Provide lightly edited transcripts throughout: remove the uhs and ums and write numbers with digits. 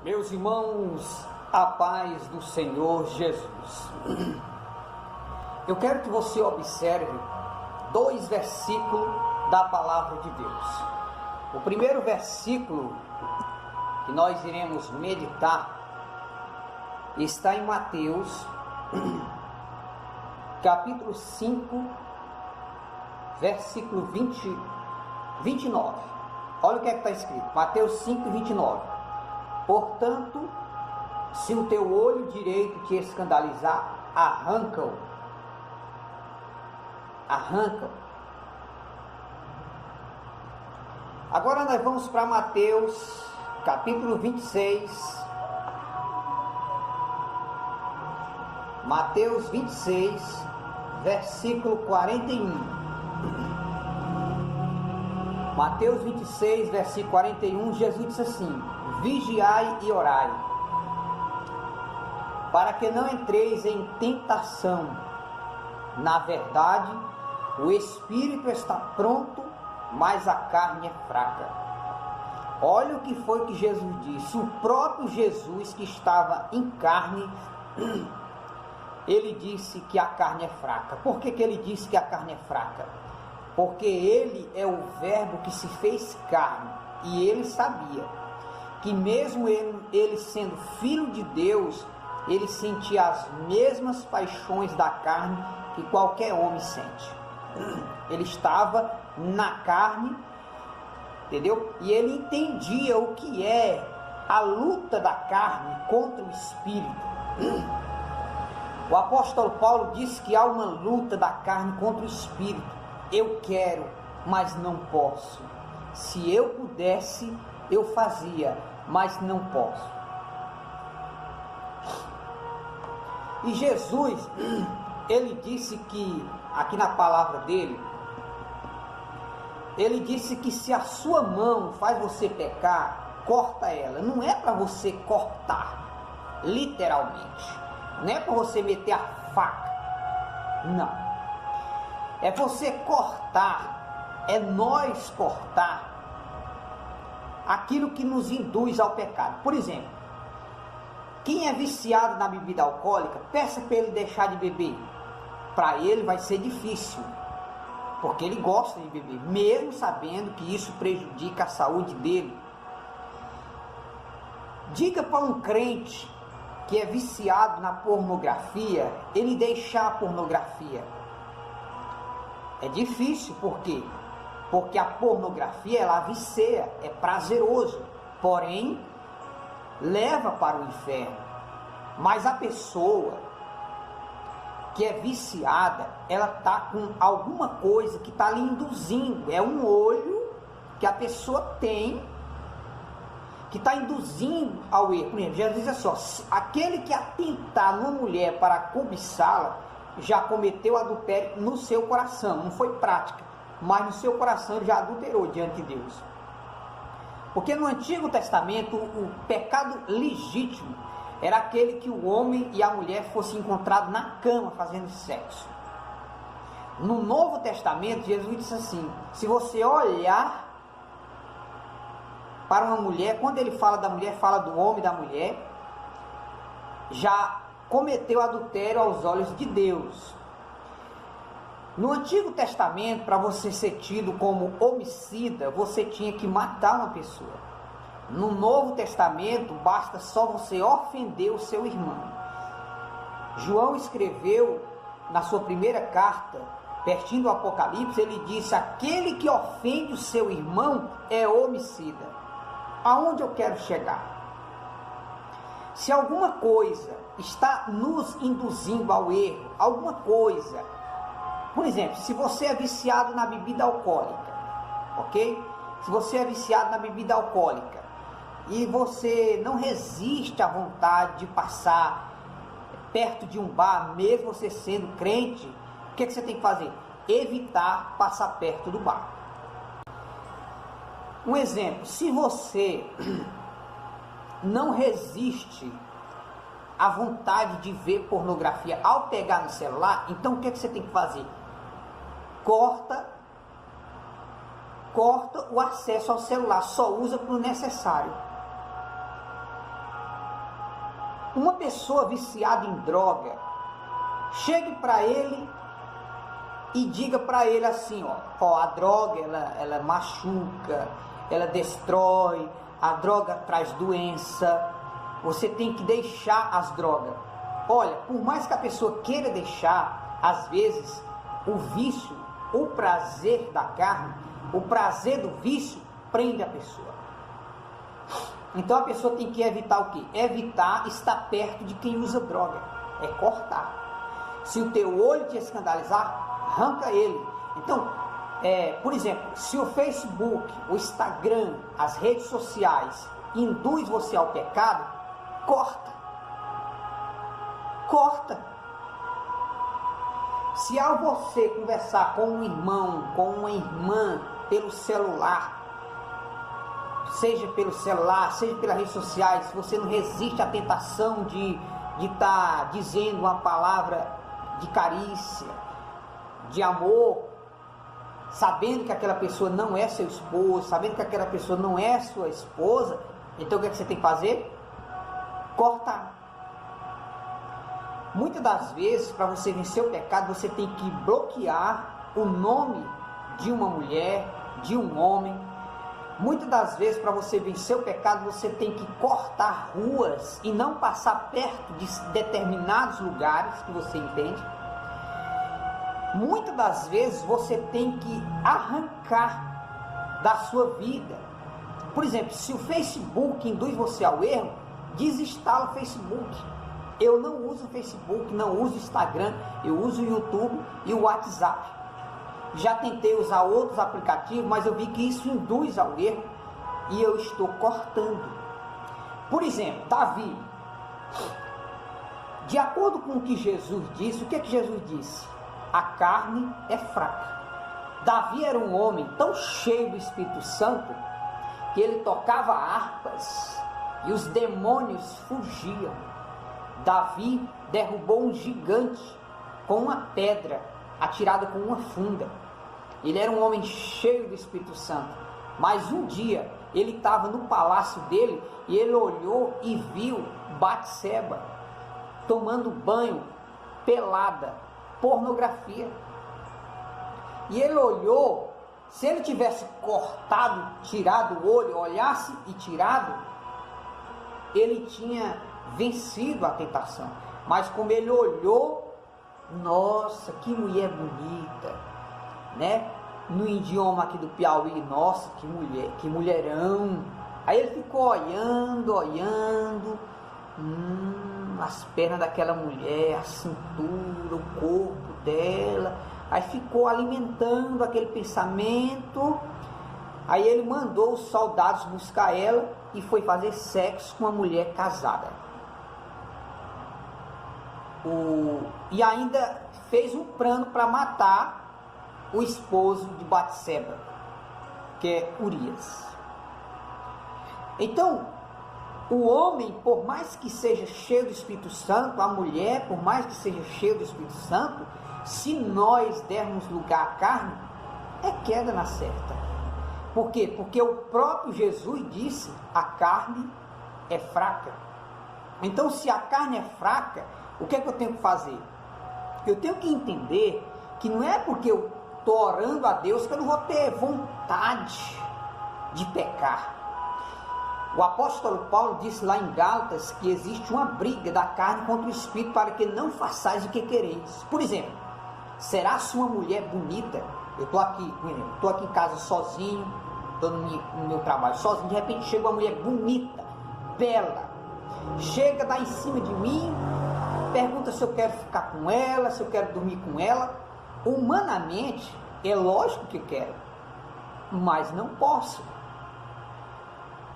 Meus irmãos, a paz do Senhor Jesus. Eu quero que você observe dois versículos da palavra de Deus. O primeiro versículo que nós iremos meditar está em Mateus, capítulo 5, versículo 29. Olha o que está escrito, Mateus 5, 29. Portanto, se o teu olho direito te escandalizar, arranca-o. Agora nós vamos para Mateus, capítulo 26. Mateus 26, versículo 41. Mateus 26, versículo 41, Jesus disse assim: vigiai e orai, para que não entreis em tentação. Na verdade, o espírito está pronto, mas a carne é fraca. Olha o que foi que Jesus disse. O próprio Jesus, que estava em carne, ele disse que a carne é fraca. Por que ele disse que a carne é fraca? Porque ele é o verbo que se fez carne, e ele sabia que mesmo ele sendo filho de Deus, ele sentia as mesmas paixões da carne que qualquer homem sente. Ele estava na carne, entendeu? E ele entendia o que é a luta da carne contra o espírito. O apóstolo Paulo disse que há uma luta da carne contra o espírito. Eu quero, mas não posso. Se eu pudesse, eu fazia, mas não posso. E Jesus, ele disse que, aqui na palavra dele, ele disse que se a sua mão faz você pecar, corta ela. Não é para você cortar, literalmente. Não é para você meter a faca. Não. É você cortar, é nós cortar aquilo que nos induz ao pecado. Por exemplo, quem é viciado na bebida alcoólica, peça para ele deixar de beber. Para ele vai ser difícil, porque ele gosta de beber, mesmo sabendo que isso prejudica a saúde dele. Diga para um crente que é viciado na pornografia, ele deixar a pornografia. É difícil, por quê? Porque a pornografia, ela vicia, é prazeroso, porém, leva para o inferno. Mas a pessoa que é viciada, ela está com alguma coisa que está lhe induzindo, é um olho que a pessoa tem, que está induzindo ao erro. Por exemplo, Jesus diz assim, ó, aquele que atentar numa mulher para cobiçá-la, já cometeu adultério no seu coração. Não foi prática, mas no seu coração ele já adulterou diante de Deus. Porque no Antigo Testamento o pecado legítimo era aquele que o homem e a mulher fossem encontrados na cama fazendo sexo. No Novo Testamento Jesus disse assim: se você olhar para uma mulher, quando ele fala da mulher, fala do homem e da mulher, já cometeu adultério aos olhos de Deus. No Antigo Testamento, para você ser tido como homicida, você tinha que matar uma pessoa. No Novo Testamento, basta só você ofender o seu irmão. João escreveu na sua primeira carta, pertinho do Apocalipse, ele disse: aquele que ofende o seu irmão é homicida. Aonde eu quero chegar? Se alguma coisa está nos induzindo ao erro, alguma coisa, por exemplo, se você é viciado na bebida alcoólica, ok? Se você é viciado na bebida alcoólica e você não resiste à vontade de passar perto de um bar, mesmo você sendo crente, o que você tem que fazer? Evitar passar perto do bar. Um exemplo, se você não resiste à vontade de ver pornografia ao pegar no celular, então o que você tem que fazer? Corta o acesso ao celular, só usa para o necessário. Uma pessoa viciada em droga, chegue para ele e diga para ele assim, ó, a droga ela machuca, ela destrói, a droga traz doença, você tem que deixar as drogas. Olha, por mais que a pessoa queira deixar, às vezes o vício, o prazer da carne, o prazer do vício prende a pessoa. Então a pessoa tem que evitar o quê? Evitar estar perto de quem usa droga, é cortar. Se o teu olho te escandalizar, arranca ele. Então, por exemplo, se o Facebook, o Instagram, as redes sociais induz você ao pecado, corta. Se ao você conversar com um irmão, com uma irmã pelo celular, seja pelo celular, seja pelas redes sociais, se você não resiste à tentação de estar dizendo uma palavra de carícia, de amor, sabendo que aquela pessoa não é seu esposo, sabendo que aquela pessoa não é sua esposa, então o que você tem que fazer? Cortar. Muitas das vezes, para você vencer o pecado, você tem que bloquear o nome de uma mulher, de um homem. Muitas das vezes, para você vencer o pecado, você tem que cortar ruas e não passar perto de determinados lugares que você entende. Muitas das vezes, você tem que arrancar da sua vida. Por exemplo, se o Facebook induz você ao erro, desinstala o Facebook. Eu não uso o Facebook, não uso o Instagram, eu uso o YouTube e o WhatsApp. Já tentei usar outros aplicativos, mas eu vi que isso induz ao erro e eu estou cortando. Por exemplo, Davi, de acordo com o que Jesus disse, o que Jesus disse? A carne é fraca. Davi era um homem tão cheio do Espírito Santo que ele tocava harpas e os demônios fugiam. Davi derrubou um gigante com uma pedra atirada com uma funda. Ele era um homem cheio do Espírito Santo. Mas um dia ele estava no palácio dele e ele olhou e viu Batseba tomando banho pelada, pornografia. E ele olhou, se ele tivesse cortado, tirado o olho, olhasse e tirado, ele tinha vencido a tentação. Mas como ele olhou, nossa, que mulher bonita, né? No idioma aqui do Piauí, nossa, que mulher, que mulherão. Aí ele ficou olhando, as pernas daquela mulher, a cintura, o corpo dela. Aí ficou alimentando aquele pensamento. Aí ele mandou os soldados buscar ela e foi fazer sexo com uma mulher casada. E ainda fez um plano para matar o esposo de Batseba, que é Urias. Então, o homem, por mais que seja cheio do Espírito Santo, a mulher, por mais que seja cheia do Espírito Santo, se nós dermos lugar à carne, é queda na certa. Por quê? Porque o próprio Jesus disse, a carne é fraca. Então, se a carne é fraca, o que é que eu tenho que fazer? Eu tenho que entender que não é porque eu estou orando a Deus que eu não vou ter vontade de pecar. O apóstolo Paulo disse lá em Gálatas que existe uma briga da carne contra o Espírito para que não façais o que quereis. Por exemplo, será sua mulher bonita? Eu estou aqui em casa sozinho, estou no meu trabalho sozinho, de repente chega uma mulher bonita, bela, chega, dá em cima de mim, pergunta se eu quero ficar com ela, se eu quero dormir com ela. Humanamente, é lógico que quero, mas não posso.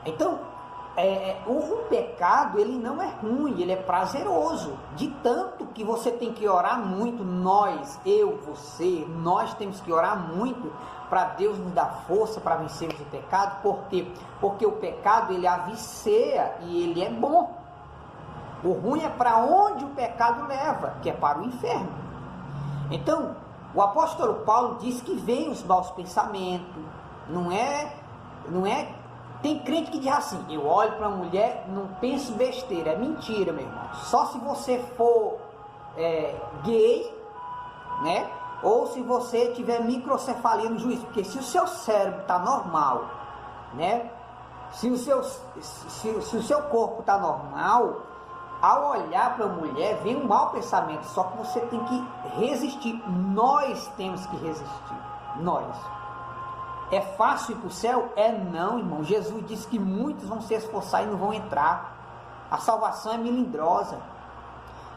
Então, o pecado, ele não é ruim, ele é prazeroso, de tanto que você tem que orar muito, nós, eu, você, nós temos que orar muito para Deus nos dar força para vencermos o pecado. Por quê? Porque o pecado, ele avicia e ele é bom. O ruim é para onde o pecado leva, que é para o inferno. Então, o apóstolo Paulo diz que vem os maus pensamentos, não é Tem crente que diz assim, eu olho para uma mulher, não penso besteira. É mentira, meu irmão. Só se você for gay, né? Ou se você tiver microcefalia no juízo. Porque se o seu cérebro está normal, né? Se o seu corpo está normal, ao olhar para a mulher, vem um mau pensamento. Só que você tem que resistir. Nós temos que resistir. Nós. É fácil ir para o céu? É não, irmão. Jesus disse que muitos vão se esforçar e não vão entrar. A salvação é melindrosa.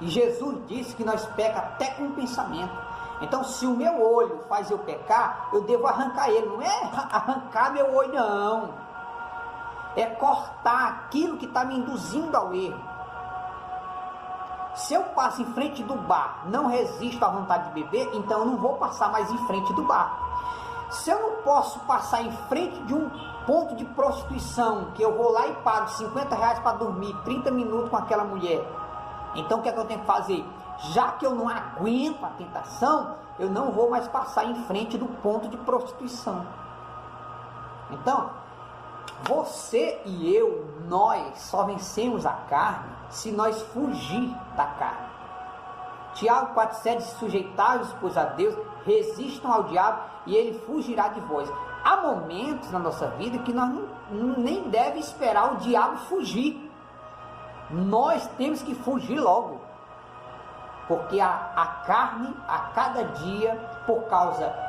E Jesus disse que nós peca até com o pensamento. Então, se o meu olho faz eu pecar, eu devo arrancar ele. Não é arrancar meu olho, não. É cortar aquilo que está me induzindo ao erro. Se eu passo em frente do bar, não resisto à vontade de beber, então eu não vou passar mais em frente do bar. Se eu não posso passar em frente de um ponto de prostituição, que eu vou lá e pago R$50 para dormir 30 minutos com aquela mulher, então o que é que eu tenho que fazer? Já que eu não aguento a tentação, eu não vou mais passar em frente do ponto de prostituição. Então, você e eu, nós só vencemos a carne se nós fugir da carne. Tiago 4,7 diz: sujeitai-vos, pois, a Deus, resistam ao diabo e ele fugirá de vós. Há momentos na nossa vida que nós nem devemos esperar o diabo fugir. Nós temos que fugir logo. Porque a carne, a cada dia, por causa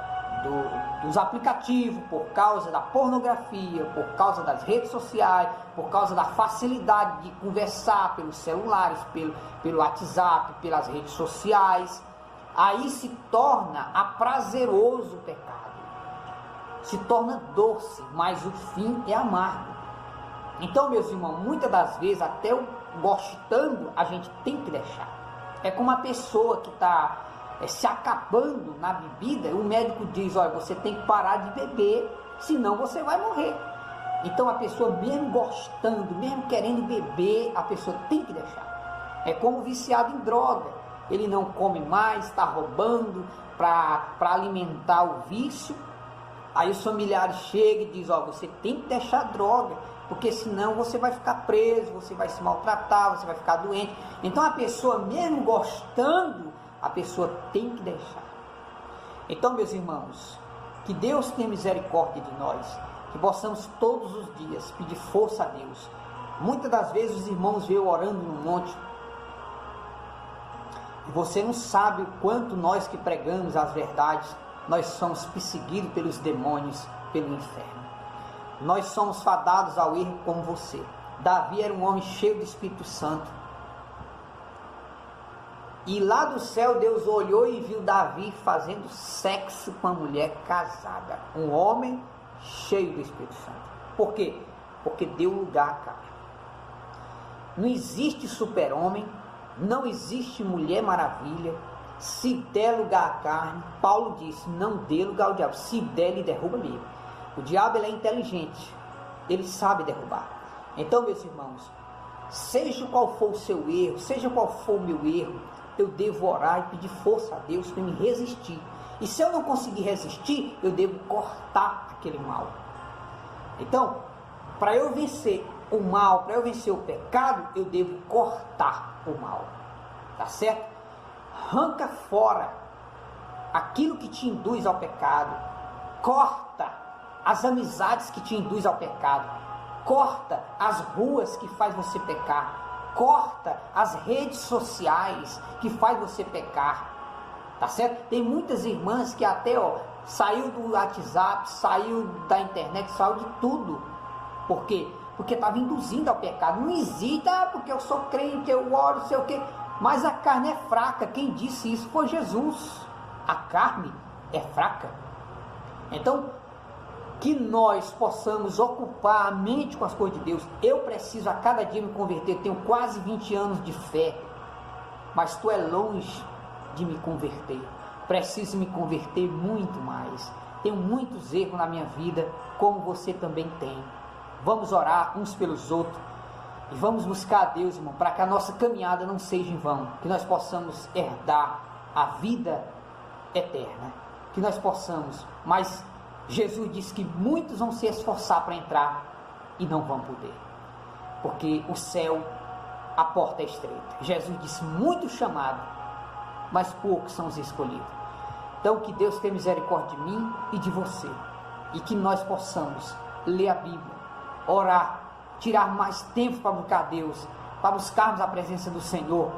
dos aplicativos, por causa da pornografia, por causa das redes sociais, por causa da facilidade de conversar pelos celulares, pelo WhatsApp, pelas redes sociais, aí se torna aprazeroso o pecado, se torna doce, mas o fim é amargo. Então, meus irmãos, muitas das vezes, até o gostando, a gente tem que deixar. É como uma pessoa que está se acabando na bebida, o médico diz: olha, você tem que parar de beber, senão você vai morrer. Então a pessoa, mesmo gostando, mesmo querendo beber, a pessoa tem que deixar. É como viciado em droga, ele não come mais, está roubando para alimentar o vício. Aí os familiares chegam e dizem: ó, você tem que deixar a droga, porque senão você vai ficar preso, você vai se maltratar, você vai ficar doente. Então a pessoa, mesmo gostando, a pessoa tem que deixar. Então, meus irmãos, que Deus tenha misericórdia de nós, que possamos todos os dias pedir força a Deus. Muitas das vezes os irmãos veem eu orando no monte, e você não sabe o quanto nós que pregamos as verdades, nós somos perseguidos pelos demônios, pelo inferno. Nós somos fadados ao erro como você. Davi era um homem cheio do Espírito Santo. E lá do céu Deus olhou e viu Davi fazendo sexo com uma mulher casada. Um homem cheio do Espírito Santo. Por quê? Porque deu lugar à carne. Não existe super-homem, não existe mulher maravilha. Se der lugar à carne, Paulo disse: não dê lugar ao diabo. Se der, ele derruba mesmo. O diabo, ele é inteligente, ele sabe derrubar. Então, meus irmãos, seja qual for o seu erro, seja qual for o meu erro, eu devo orar e pedir força a Deus para me resistir. E se eu não conseguir resistir, eu devo cortar aquele mal. Então, para eu vencer o mal, para eu vencer o pecado, eu devo cortar o mal. Tá certo? Arranca fora aquilo que te induz ao pecado. Corta as amizades que te induzem ao pecado. Corta as ruas que faz você pecar. Corta as redes sociais que faz você pecar. Tá certo? Tem muitas irmãs que até saiu do WhatsApp, saiu da internet, saiu de tudo. Por quê? Porque estava induzindo ao pecado. Não hesita, porque eu sou crente, eu oro, sei o quê. Mas a carne é fraca. Quem disse isso foi Jesus. A carne é fraca. Então, que nós possamos ocupar a mente com as coisas de Deus. Eu preciso a cada dia me converter. Eu tenho quase 20 anos de fé, mas tu é longe de me converter. Preciso me converter muito mais. Tenho muitos erros na minha vida, como você também tem. Vamos orar uns pelos outros e vamos buscar a Deus, irmão, para que a nossa caminhada não seja em vão, que nós possamos herdar a vida eterna, que nós possamos. Mas Jesus disse que muitos vão se esforçar para entrar e não vão poder, porque o céu, a porta é estreita. Jesus disse: muitos chamados, mas poucos são os escolhidos. Então que Deus tenha misericórdia de mim e de você, e que nós possamos ler a Bíblia, orar, tirar mais tempo para buscar a Deus, para buscarmos a presença do Senhor.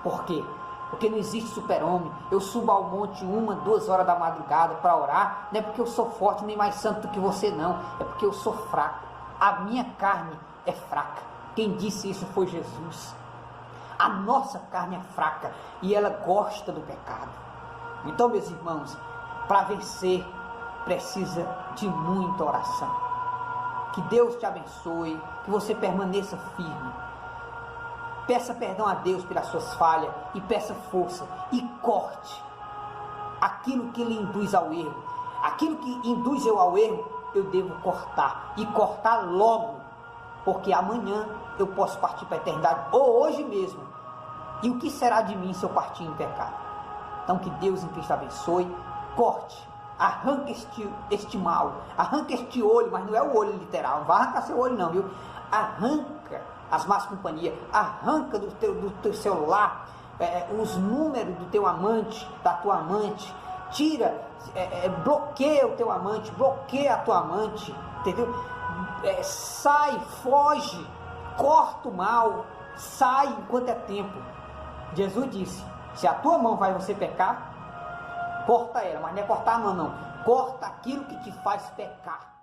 Por quê? Porque não existe super-homem. Eu subo ao monte 1, 2 horas da madrugada para orar, não é porque eu sou forte nem mais santo do que você, não, é porque eu sou fraco, a minha carne é fraca. Quem disse isso foi Jesus. A nossa carne é fraca e ela gosta do pecado. Então, meus irmãos, para vencer precisa de muita oração. Que Deus te abençoe, que você permaneça firme. Peça perdão a Deus pelas suas falhas e peça força e corte aquilo que lhe induz ao erro. Aquilo que induz eu ao erro, eu devo cortar e cortar logo, porque amanhã eu posso partir para a eternidade, ou hoje mesmo. E o que será de mim se eu partir em pecado? Então que Deus em Cristo abençoe. Corte, arranca este mal, arranca este olho, mas não é o olho literal, não vai arrancar seu olho não, viu? Arranca as más companhias, arranca do teu celular os números do teu amante, da tua amante, tira, bloqueia o teu amante, bloqueia a tua amante, entendeu? Sai, foge, corta o mal, sai enquanto é tempo. Jesus disse: se a tua mão vai você pecar, corta ela, mas não é cortar a mão não, corta aquilo que te faz pecar.